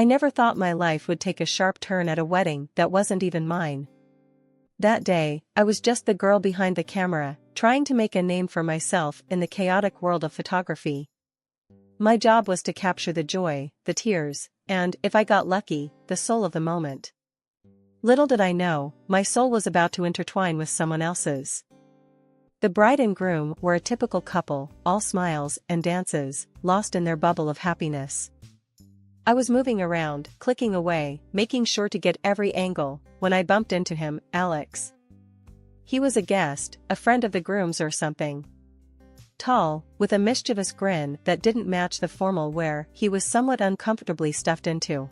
I never thought my life would take a sharp turn at a wedding that wasn't even mine. That day, I was just the girl behind the camera, trying to make a name for myself in the chaotic world of photography. My job was to capture the joy, the tears, and, if I got lucky, the soul of the moment. Little did I know, my soul was about to intertwine with someone else's. The bride and groom were a typical couple, all smiles and dances, lost in their bubble of happiness. I was moving around, clicking away, making sure to get every angle, when I bumped into him, Alex. He was a guest, a friend of the groom's or something. Tall, with a mischievous grin that didn't match the formal wear he was somewhat uncomfortably stuffed into.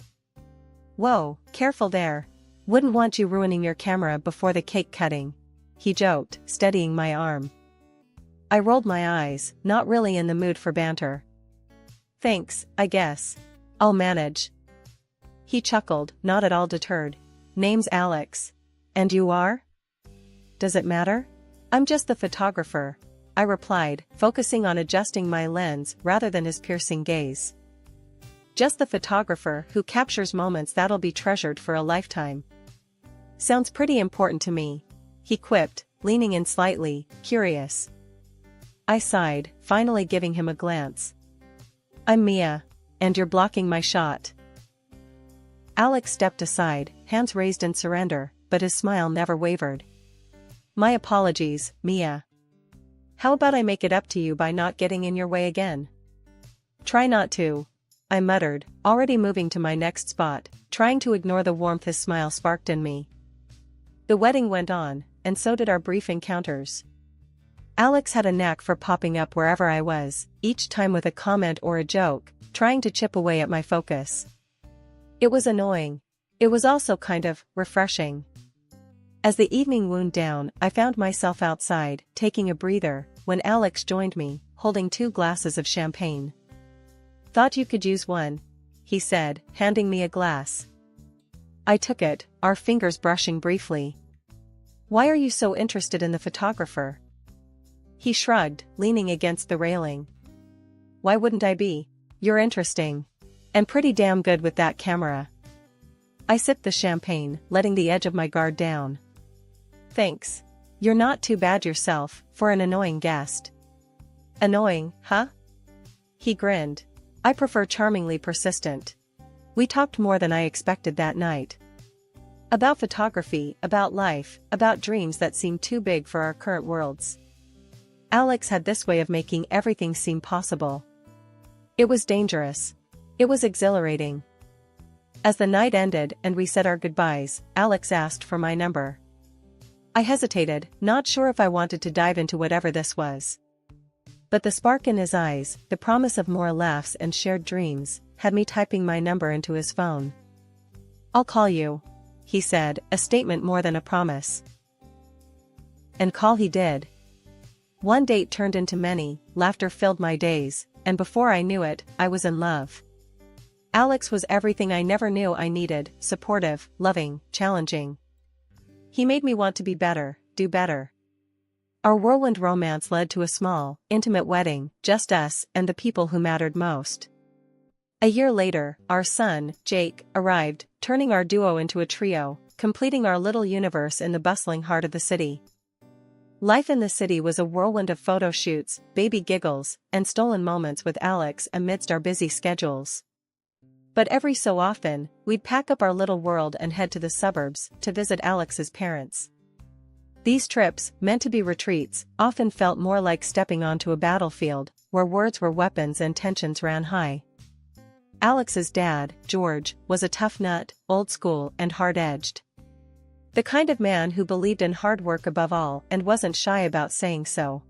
"Whoa, careful there. Wouldn't want you ruining your camera before the cake cutting," he joked, steadying my arm. I rolled my eyes, not really in the mood for banter. "Thanks, I guess. I'll manage." He chuckled, not at all deterred. "Name's Alex. And you are?" "Does it matter?" "I'm just the photographer," I replied, focusing on adjusting my lens rather than his piercing gaze. "Just the photographer who captures moments that'll be treasured for a lifetime." "Sounds pretty important to me," he quipped, leaning in slightly, curious. I sighed, finally giving him a glance. "I'm Mia. And you're blocking my shot." Alex stepped aside, hands raised in surrender, but his smile never wavered. "My apologies, Mia. How about I make it up to you by not getting in your way again?" "Try not to," I muttered, already moving to my next spot, trying to ignore the warmth his smile sparked in me. The wedding went on, and so did our brief encounters. Alex had a knack for popping up wherever I was, each time with a comment or a joke, trying to chip away at my focus. It was annoying. It was also kind of refreshing. As the evening wound down, I found myself outside, taking a breather, when Alex joined me, holding 2 glasses of champagne. "Thought you could use one," he said, handing me a glass. I took it, our fingers brushing briefly. "Why are you so interested in the photographer?" He shrugged, leaning against the railing. "Why wouldn't I be? You're interesting. And pretty damn good with that camera." I sipped the champagne, letting the edge of my guard down. "Thanks. You're not too bad yourself, for an annoying guest." "Annoying, huh?" He grinned. "I prefer charmingly persistent." We talked more than I expected that night. About photography, about life, about dreams that seemed too big for our current worlds. Alex had this way of making everything seem possible. It was dangerous. It was exhilarating. As the night ended and we said our goodbyes, Alex asked for my number. I hesitated, not sure if I wanted to dive into whatever this was. But the spark in his eyes, the promise of more laughs and shared dreams, had me typing my number into his phone. "I'll call you," he said, a statement more than a promise. And call he did. One date turned into many, laughter filled my days, and before I knew it, I was in love. Alex was everything I never knew I needed, supportive, loving, challenging. He made me want to be better, do better. Our whirlwind romance led to a small, intimate wedding, just us and the people who mattered most. A year later, our son, Jake, arrived, turning our duo into a trio, completing our little universe in the bustling heart of the city. Life in the city was a whirlwind of photo shoots, baby giggles, and stolen moments with Alex amidst our busy schedules. But every so often, we'd pack up our little world and head to the suburbs to visit Alex's parents. These trips, meant to be retreats, often felt more like stepping onto a battlefield, where words were weapons and tensions ran high. Alex's dad, George, was a tough nut, old school and hard-edged. The kind of man who believed in hard work above all and wasn't shy about saying so.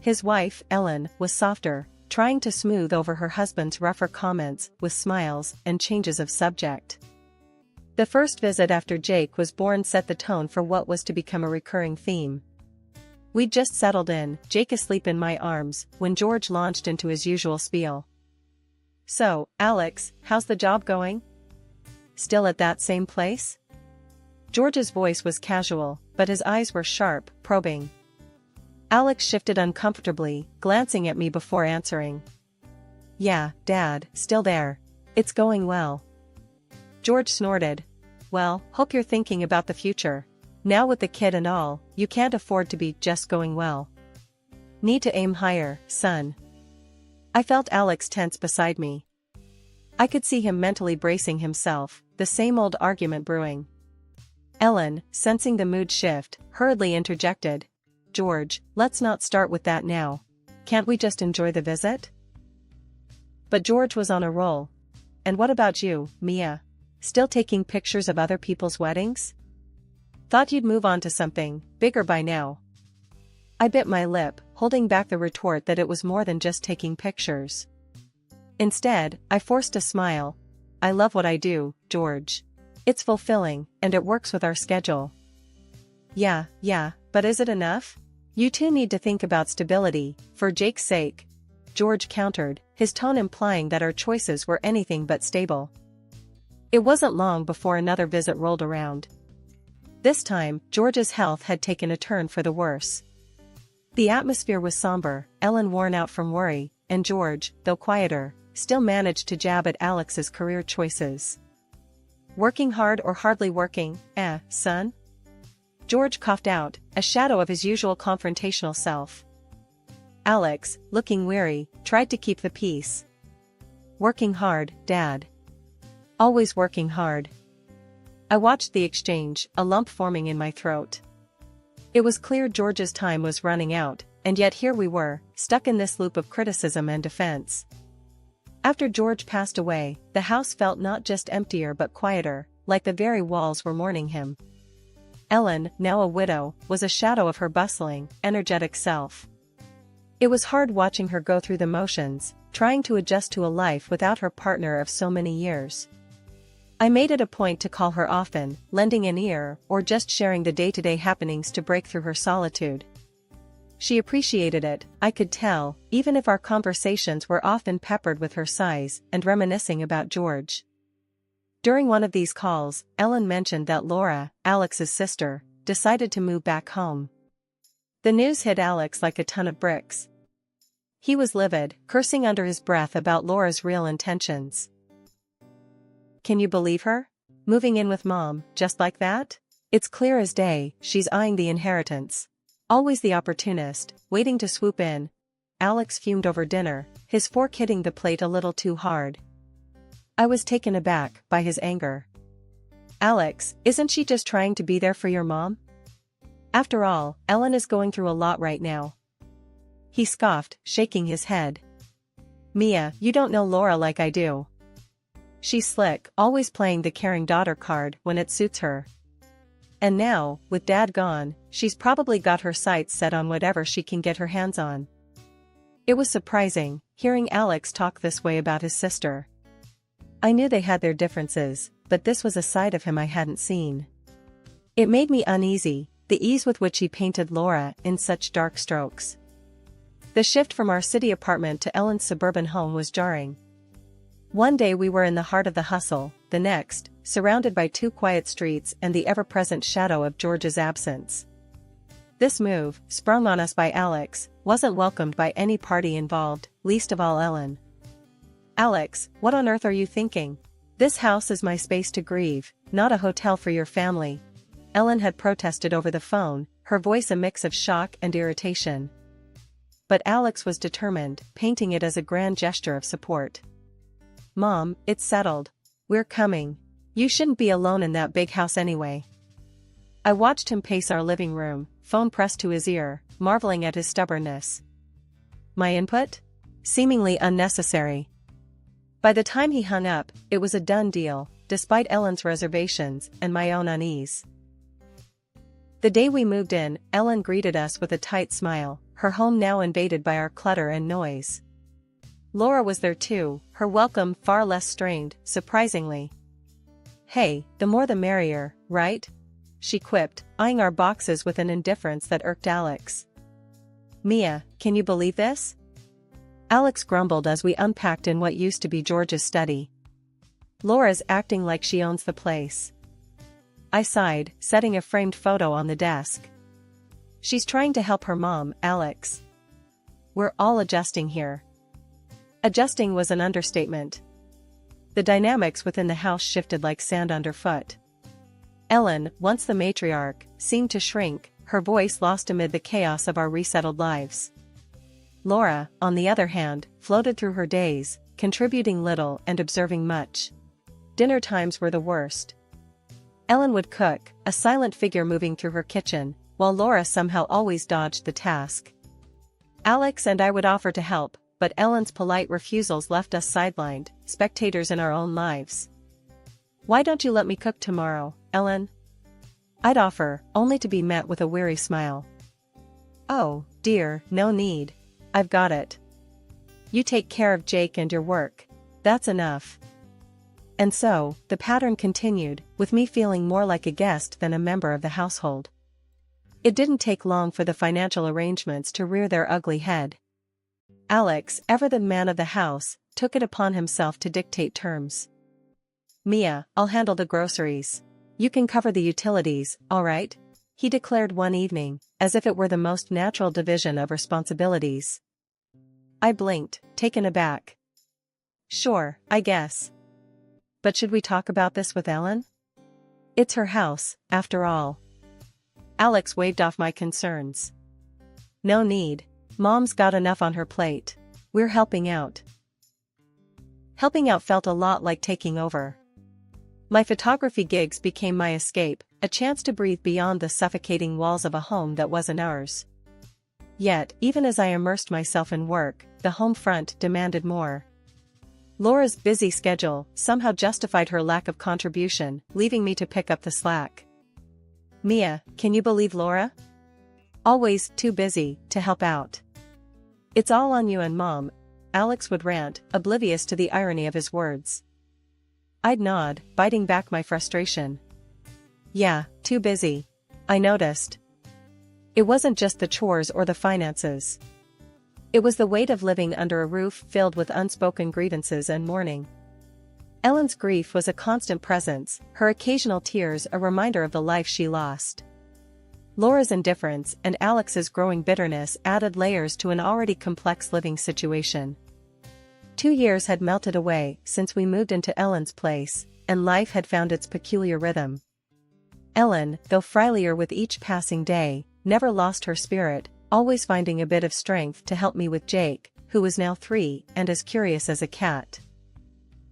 His wife, Ellen, was softer, trying to smooth over her husband's rougher comments with smiles and changes of subject. The first visit after Jake was born set the tone for what was to become a recurring theme. We'd just settled in, Jake asleep in my arms, when George launched into his usual spiel. "So, Alex, how's the job going? Still at that same place?" George's voice was casual, but his eyes were sharp, probing. Alex shifted uncomfortably, glancing at me before answering. "Yeah, Dad, still there. It's going well. George snorted. Well, hope you're thinking about the future. Now with the kid and all, you can't afford to be just going well. Need to aim higher, son. I felt Alex tense beside me. I could see him mentally bracing himself, the same old argument brewing. Ellen, sensing the mood shift, hurriedly interjected. George, let's not start with that now. Can't we just enjoy the visit? But George was on a roll. And what about you, Mia? Still taking pictures of other people's weddings? Thought you'd move on to something bigger by now. I bit my lip, holding back the retort that it was more than just taking pictures. Instead, I forced a smile. I love what I do, George. It's fulfilling, and it works with our schedule. Yeah, but is it enough? You two need to think about stability, for Jake's sake. George countered, his tone implying that our choices were anything but stable. It wasn't long before another visit rolled around. This time, George's health had taken a turn for the worse. The atmosphere was somber, Ellen worn out from worry, and George, though quieter, still managed to jab at Alex's career choices. Working hard or hardly working, son? George coughed out, a shadow of his usual confrontational self. Alex, looking weary, tried to keep the peace. Working hard, Dad. Always working hard. I watched the exchange, a lump forming in my throat. It was clear George's time was running out, and yet here we were, stuck in this loop of criticism and defense. After George passed away, the house felt not just emptier but quieter, like the very walls were mourning him. Ellen, now a widow, was a shadow of her bustling, energetic self. It was hard watching her go through the motions, trying to adjust to a life without her partner of so many years. I made it a point to call her often, lending an ear or just sharing the day-to-day happenings to break through her solitude. She appreciated it, I could tell, even if our conversations were often peppered with her sighs and reminiscing about George. During one of these calls, Ellen mentioned that Laura, Alex's sister, decided to move back home. The news hit Alex like a ton of bricks. He was livid, cursing under his breath about Laura's real intentions. Can you believe her? Moving in with Mom, just like that? It's clear as day, she's eyeing the inheritance. Always the opportunist, waiting to swoop in. Alex fumed over dinner, his fork hitting the plate a little too hard. I was taken aback by his anger. Alex, isn't she just trying to be there for your mom? After all, Ellen is going through a lot right now. He scoffed, shaking his head. Mia, you don't know Laura like I do. She's slick, always playing the caring daughter card when it suits her. And now, with Dad gone, she's probably got her sights set on whatever she can get her hands on. It was surprising, hearing Alex talk this way about his sister. I knew they had their differences, but this was a side of him I hadn't seen. It made me uneasy, the ease with which he painted Laura in such dark strokes. The shift from our city apartment to Ellen's suburban home was jarring. One day we were in the heart of the hustle, the next, surrounded by two quiet streets and the ever-present shadow of George's absence. This move, sprung on us by Alex, wasn't welcomed by any party involved, least of all Ellen. Alex, what on earth are you thinking? This house is my space to grieve, not a hotel for your family. Ellen had protested over the phone, her voice a mix of shock and irritation. But Alex was determined, painting it as a grand gesture of support. Mom, it's settled. We're coming. You shouldn't be alone in that big house anyway. I watched him pace our living room, phone pressed to his ear, marveling at his stubbornness. My input? Seemingly unnecessary. By the time he hung up, it was a done deal, despite Ellen's reservations and my own unease. The day we moved in, Ellen greeted us with a tight smile, her home now invaded by our clutter and noise. Laura was there too, her welcome far less strained, surprisingly. Hey, the more the merrier, right? She quipped, eyeing our boxes with an indifference that irked Alex. Mia, can you believe this? Alex grumbled as we unpacked in what used to be George's study. Laura's acting like she owns the place. I sighed, setting a framed photo on the desk. She's trying to help her mom, Alex. We're all adjusting here. Adjusting was an understatement. The dynamics within the house shifted like sand underfoot. Ellen, once the matriarch, seemed to shrink, her voice lost amid the chaos of our resettled lives. Laura, on the other hand, floated through her days, contributing little and observing much. Dinner times were the worst. Ellen would cook, a silent figure moving through her kitchen, while Laura somehow always dodged the task. Alex and I would offer to help, but Ellen's polite refusals left us sidelined, spectators in our own lives. "Why don't you let me cook tomorrow, Ellen?" I'd offer, only to be met with a weary smile. "Oh, dear, no need. I've got it. You take care of Jake and your work. That's enough." And so, the pattern continued, with me feeling more like a guest than a member of the household. It didn't take long for the financial arrangements to rear their ugly head. Alex, ever the man of the house, took it upon himself to dictate terms. "Mia, I'll handle the groceries. You can cover the utilities, all right?" he declared one evening, as if it were the most natural division of responsibilities. I blinked, taken aback. "Sure, I guess. But should we talk about this with Ellen? It's her house, after all." Alex waved off my concerns. "No need. Mom's got enough on her plate. We're helping out." Helping out felt a lot like taking over. My photography gigs became my escape, a chance to breathe beyond the suffocating walls of a home that wasn't ours. Yet, even as I immersed myself in work, the home front demanded more. Laura's busy schedule somehow justified her lack of contribution, leaving me to pick up the slack. "Mia, can you believe Laura? Always too busy to help out. It's all on you and Mom," Alex would rant, oblivious to the irony of his words. I'd nod, biting back my frustration. "Yeah, too busy. I noticed. It wasn't just the chores or the finances. It was the weight of living under a roof filled with unspoken grievances and mourning." Ellen's grief was a constant presence, her occasional tears a reminder of the life she lost. Laura's indifference and Alex's growing bitterness added layers to an already complex living situation. 2 years had melted away since we moved into Ellen's place, and life had found its peculiar rhythm. Ellen, though frilier with each passing day, never lost her spirit, always finding a bit of strength to help me with Jake, who was now 3 and as curious as a cat.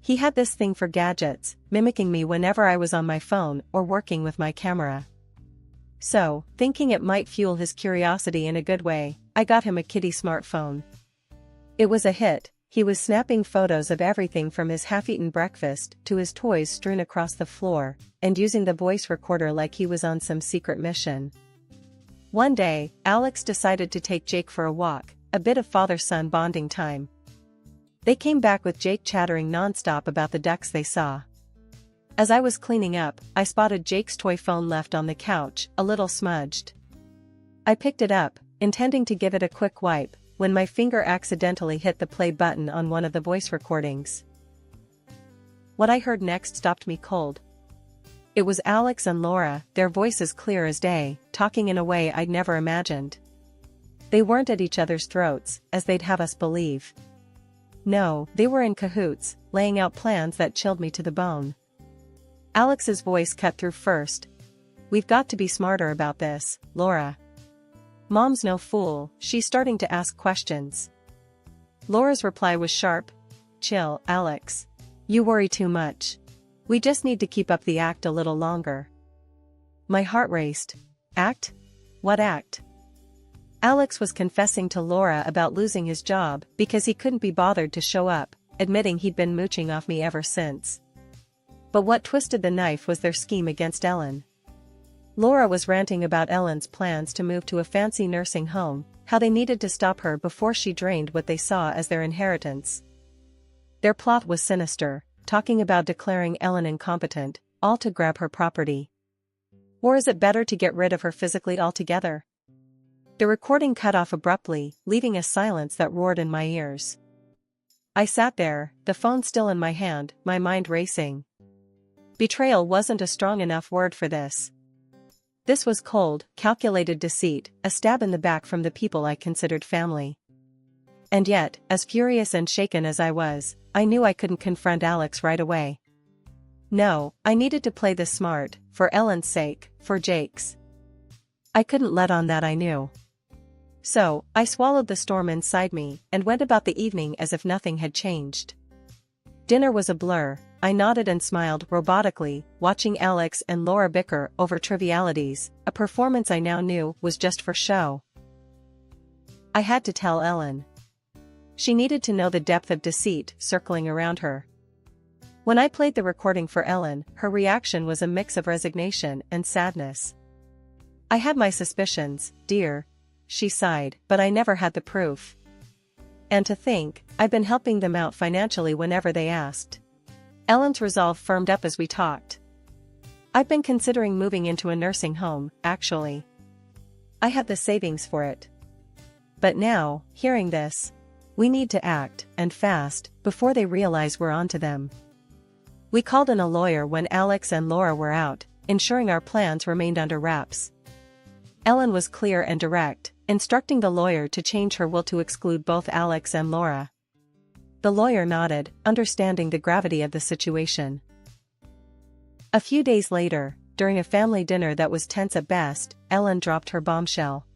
He had this thing for gadgets, mimicking me whenever I was on my phone or working with my camera. So, thinking it might fuel his curiosity in a good way, I got him a kitty smartphone. It was a hit. He was snapping photos of everything from his half-eaten breakfast to his toys strewn across the floor, and using the voice recorder like he was on some secret mission. One day, Alex decided to take Jake for a walk, a bit of father-son bonding time. They came back with Jake chattering nonstop about the ducks they saw. As I was cleaning up, I spotted Jake's toy phone left on the couch, a little smudged. I picked it up, intending to give it a quick wipe, when my finger accidentally hit the play button on one of the voice recordings. What I heard next stopped me cold. It was Alex and Laura, their voices clear as day, talking in a way I'd never imagined. They weren't at each other's throats, as they'd have us believe. No, they were in cahoots, laying out plans that chilled me to the bone. Alex's voice cut through first. "We've got to be smarter about this, Laura. Mom's no fool, she's starting to ask questions." Laura's reply was sharp. "Chill, Alex. You worry too much. We just need to keep up the act a little longer." My heart raced. Act? What act? Alex was confessing to Laura about losing his job because he couldn't be bothered to show up, admitting he'd been mooching off me ever since. But what twisted the knife was their scheme against Ellen. Laura was ranting about Ellen's plans to move to a fancy nursing home, how they needed to stop her before she drained what they saw as their inheritance. Their plot was sinister, talking about declaring Ellen incompetent, all to grab her property. Or is it better to get rid of her physically altogether? The recording cut off abruptly, leaving a silence that roared in my ears. I sat there, the phone still in my hand, my mind racing. Betrayal wasn't a strong enough word for this. This was cold, calculated deceit, a stab in the back from the people I considered family. And yet, as furious and shaken as I was, I knew I couldn't confront Alex right away. No, I needed to play this smart, for Ellen's sake, for Jake's. I couldn't let on that I knew. So, I swallowed the storm inside me and went about the evening as if nothing had changed. Dinner was a blur. I nodded and smiled robotically, watching Alex and Laura bicker over trivialities, a performance I now knew was just for show. I had to tell Ellen. She needed to know the depth of deceit circling around her. When I played the recording for Ellen, her reaction was a mix of resignation and sadness. "I had my suspicions, dear," she sighed, "but I never had the proof. And to think, I've been helping them out financially whenever they asked." Ellen's resolve firmed up as we talked. "I've been considering moving into a nursing home, actually. I have the savings for it. But now, hearing this, we need to act, and fast, before they realize we're onto them." We called in a lawyer when Alex and Laura were out, ensuring our plans remained under wraps. Ellen was clear and direct, instructing the lawyer to change her will to exclude both Alex and Laura. The lawyer nodded, understanding the gravity of the situation. A few days later, during a family dinner that was tense at best, Ellen dropped her bombshell.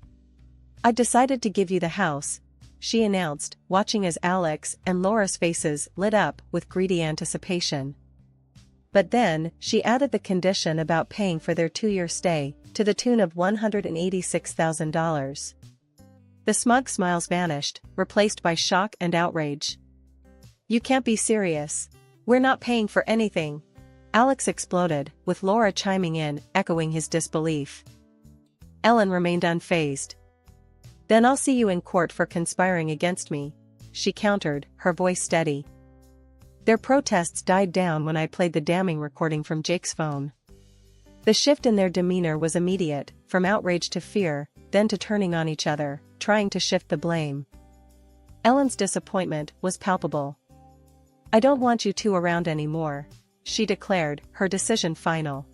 "I decided to give you the house," she announced, watching as Alex and Laura's faces lit up with greedy anticipation. But then, she added the condition about paying for their 2-year stay, to the tune of $186,000. The smug smiles vanished, replaced by shock and outrage. "You can't be serious. We're not paying for anything," Alex exploded, with Laura chiming in, echoing his disbelief. Ellen remained unfazed. "Then I'll see you in court for conspiring against me," she countered, her voice steady. Their protests died down when I played the damning recording from Jake's phone. The shift in their demeanor was immediate, from outrage to fear, then to turning on each other, trying to shift the blame. Ellen's disappointment was palpable. "I don't want you two around anymore," she declared, her decision final.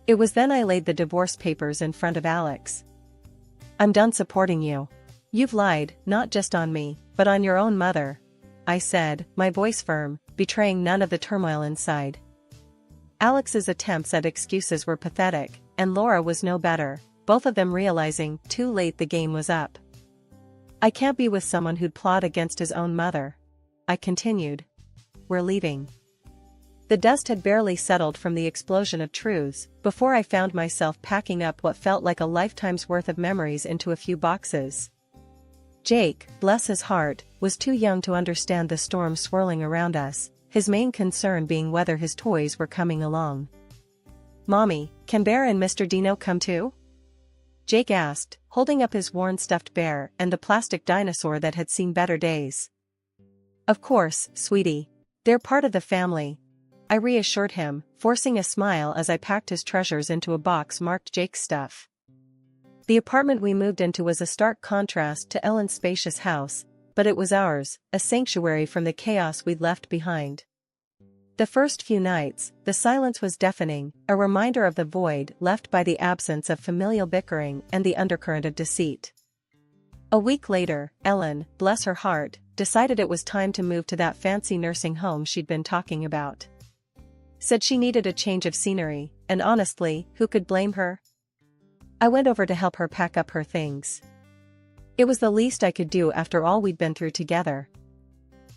It was then I laid the divorce papers in front of Alex. "I'm done supporting you. You've lied, not just on me, but on your own mother," I said, my voice firm, betraying none of the turmoil inside. Alex's attempts at excuses were pathetic, and Laura was no better, both of them realizing too late the game was up. "I can't be with someone who'd plot against his own mother," I continued. "We're leaving." The dust had barely settled from the explosion of truths, before I found myself packing up what felt like a lifetime's worth of memories into a few boxes. Jake, bless his heart, was too young to understand the storm swirling around us, his main concern being whether his toys were coming along. "Mommy, can Bear and Mr. Dino come too?" Jake asked, holding up his worn stuffed bear and the plastic dinosaur that had seen better days. "Of course, sweetie. They're part of the family," I reassured him, forcing a smile as I packed his treasures into a box marked Jake's stuff. The apartment we moved into was a stark contrast to Ellen's spacious house, but it was ours, a sanctuary from the chaos we'd left behind. The first few nights, the silence was deafening, a reminder of the void left by the absence of familial bickering and the undercurrent of deceit. A week later, Ellen, bless her heart, decided it was time to move to that fancy nursing home she'd been talking about. Said she needed a change of scenery, and honestly, who could blame her? I went over to help her pack up her things. It was the least I could do after all we'd been through together.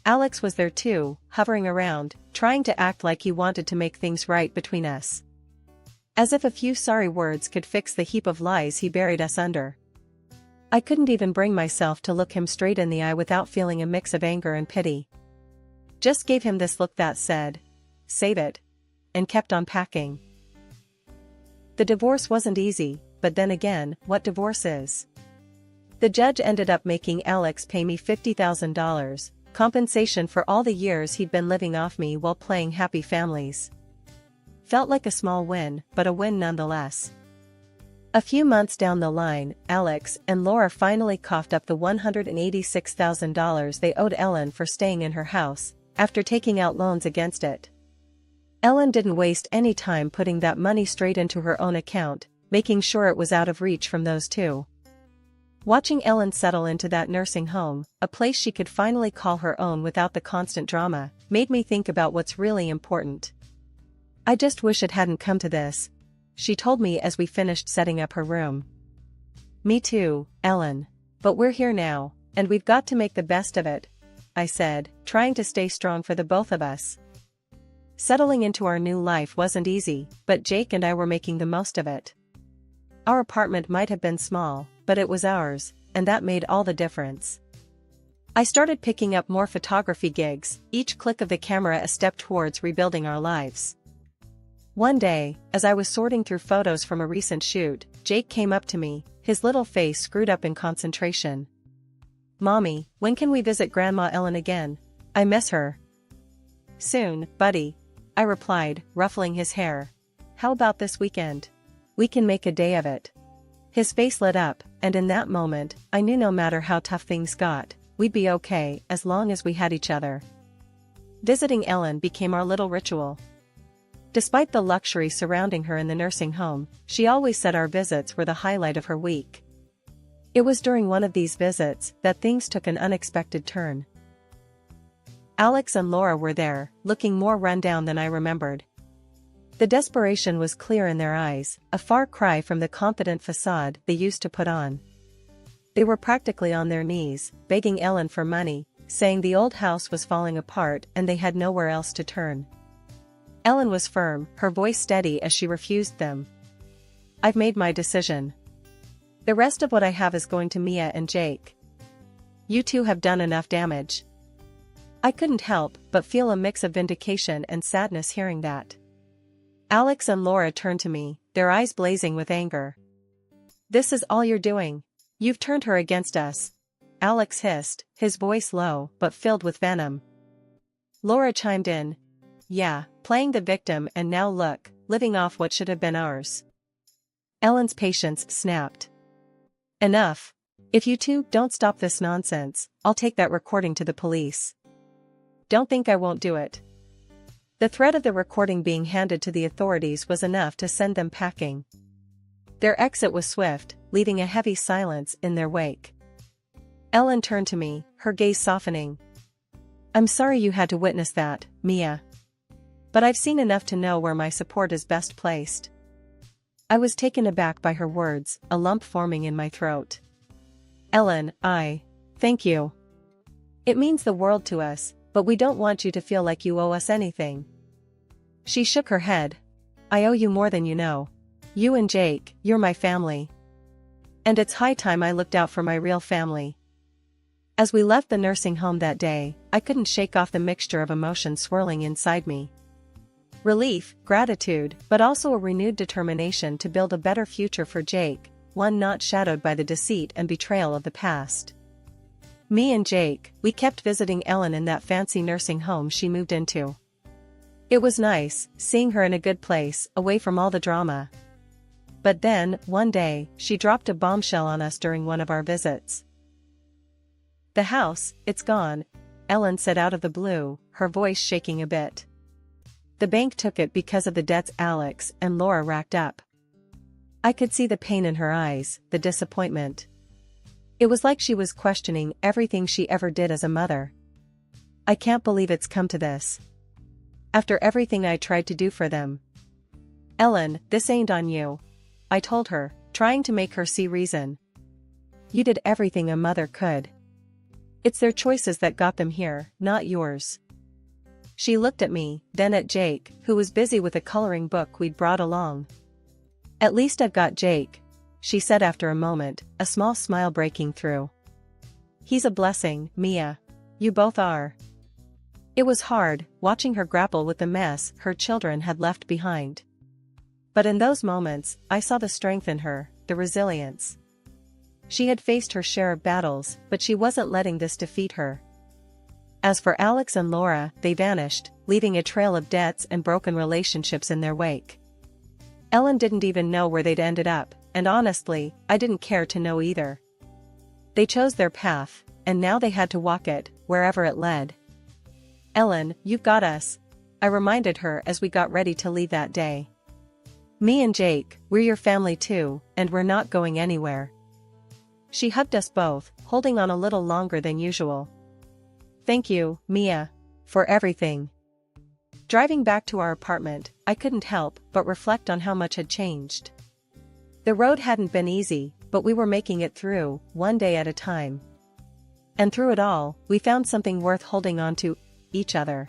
Alex was there too, hovering around, trying to act like he wanted to make things right between us. As if a few sorry words could fix the heap of lies he buried us under. I couldn't even bring myself to look him straight in the eye without feeling a mix of anger and pity. Just gave him this look that said, "Save it," and kept on packing. The divorce wasn't easy, but then again, what divorce is? The judge ended up making Alex pay me $50,000, compensation for all the years he'd been living off me while playing happy families. Felt like a small win, but a win nonetheless. A few months down the line, Alex and Laura finally coughed up the $186,000 they owed Ellen for staying in her house, after taking out loans against it. Ellen didn't waste any time putting that money straight into her own account, making sure it was out of reach from those two. Watching Ellen settle into that nursing home, a place she could finally call her own without the constant drama, made me think about what's really important. "I just wish it hadn't come to this," she told me as we finished setting up her room. "Me too, Ellen. But we're here now, and we've got to make the best of it," I said, trying to stay strong for the both of us. Settling into our new life wasn't easy, but Jake and I were making the most of it. Our apartment might have been small, but it was ours, and that made all the difference. I started picking up more photography gigs, each click of the camera a step towards rebuilding our lives. One day, as I was sorting through photos from a recent shoot, Jake came up to me, his little face screwed up in concentration. "Mommy, when can we visit Grandma Ellen again? I miss her." "Soon, buddy," I replied, ruffling his hair. "How about this weekend? We can make a day of it." His face lit up, and in that moment, I knew no matter how tough things got, we'd be okay as long as we had each other. Visiting Ellen became our little ritual. Despite the luxury surrounding her in the nursing home, she always said our visits were the highlight of her week. It was during one of these visits that things took an unexpected turn. Alex and Laura were there, looking more run down than I remembered. The desperation was clear in their eyes, a far cry from the confident facade they used to put on. They were practically on their knees, begging Ellen for money, saying the old house was falling apart and they had nowhere else to turn. Ellen was firm, her voice steady as she refused them. "I've made my decision. The rest of what I have is going to Mia and Jake. You two have done enough damage." I couldn't help but feel a mix of vindication and sadness hearing that. Alex and Laura turned to me, their eyes blazing with anger. "This is all you're doing. You've turned her against us," Alex hissed, his voice low but filled with venom. Laura chimed in. "Yeah, playing the victim and now look, living off what should have been ours." Ellen's patience snapped. "Enough. If you two don't stop this nonsense, I'll take that recording to the police." "Don't think I won't do it." The threat of the recording being handed to the authorities was enough to send them packing. Their exit was swift, leaving a heavy silence in their wake. Ellen turned to me, her gaze softening. "I'm sorry you had to witness that, Mia. But I've seen enough to know where my support is best placed." I was taken aback by her words, a lump forming in my throat. "Ellen, thank you. It means the world to us, but we don't want you to feel like you owe us anything." She shook her head. "I owe you more than you know. You and Jake, you're my family. And it's high time I looked out for my real family." As we left the nursing home that day, I couldn't shake off the mixture of emotions swirling inside me. Relief, gratitude, but also a renewed determination to build a better future for Jake, one not shadowed by the deceit and betrayal of the past. Me and Jake, we kept visiting Ellen in that fancy nursing home she moved into. It was nice, seeing her in a good place, away from all the drama. But then, one day, she dropped a bombshell on us during one of our visits. "The house, it's gone," Ellen said out of the blue, her voice shaking a bit. "The bank took it because of the debts Alex and Laura racked up." I could see the pain in her eyes, the disappointment. It was like she was questioning everything she ever did as a mother. "I can't believe it's come to this. After everything I tried to do for them." "Ellen, this ain't on you," I told her, trying to make her see reason. "You did everything a mother could. It's their choices that got them here, not yours." She looked at me, then at Jake, who was busy with a coloring book we'd brought along. "At least I've got Jake," she said after a moment, a small smile breaking through. "He's a blessing, Mia. You both are." It was hard, watching her grapple with the mess her children had left behind. But in those moments, I saw the strength in her, the resilience. She had faced her share of battles, but she wasn't letting this defeat her. As for Alex and Laura, they vanished, leaving a trail of debts and broken relationships in their wake. Ellen didn't even know where they'd ended up, and honestly, I didn't care to know either. They chose their path, and now they had to walk it, wherever it led. "Ellen, you've got us," I reminded her as we got ready to leave that day. "Me and Jake, we're your family too, and we're not going anywhere." She hugged us both, holding on a little longer than usual. "Thank you, Mia, for everything." Driving back to our apartment, I couldn't help but reflect on how much had changed. The road hadn't been easy, but we were making it through, one day at a time. And through it all, we found something worth holding on to: each other.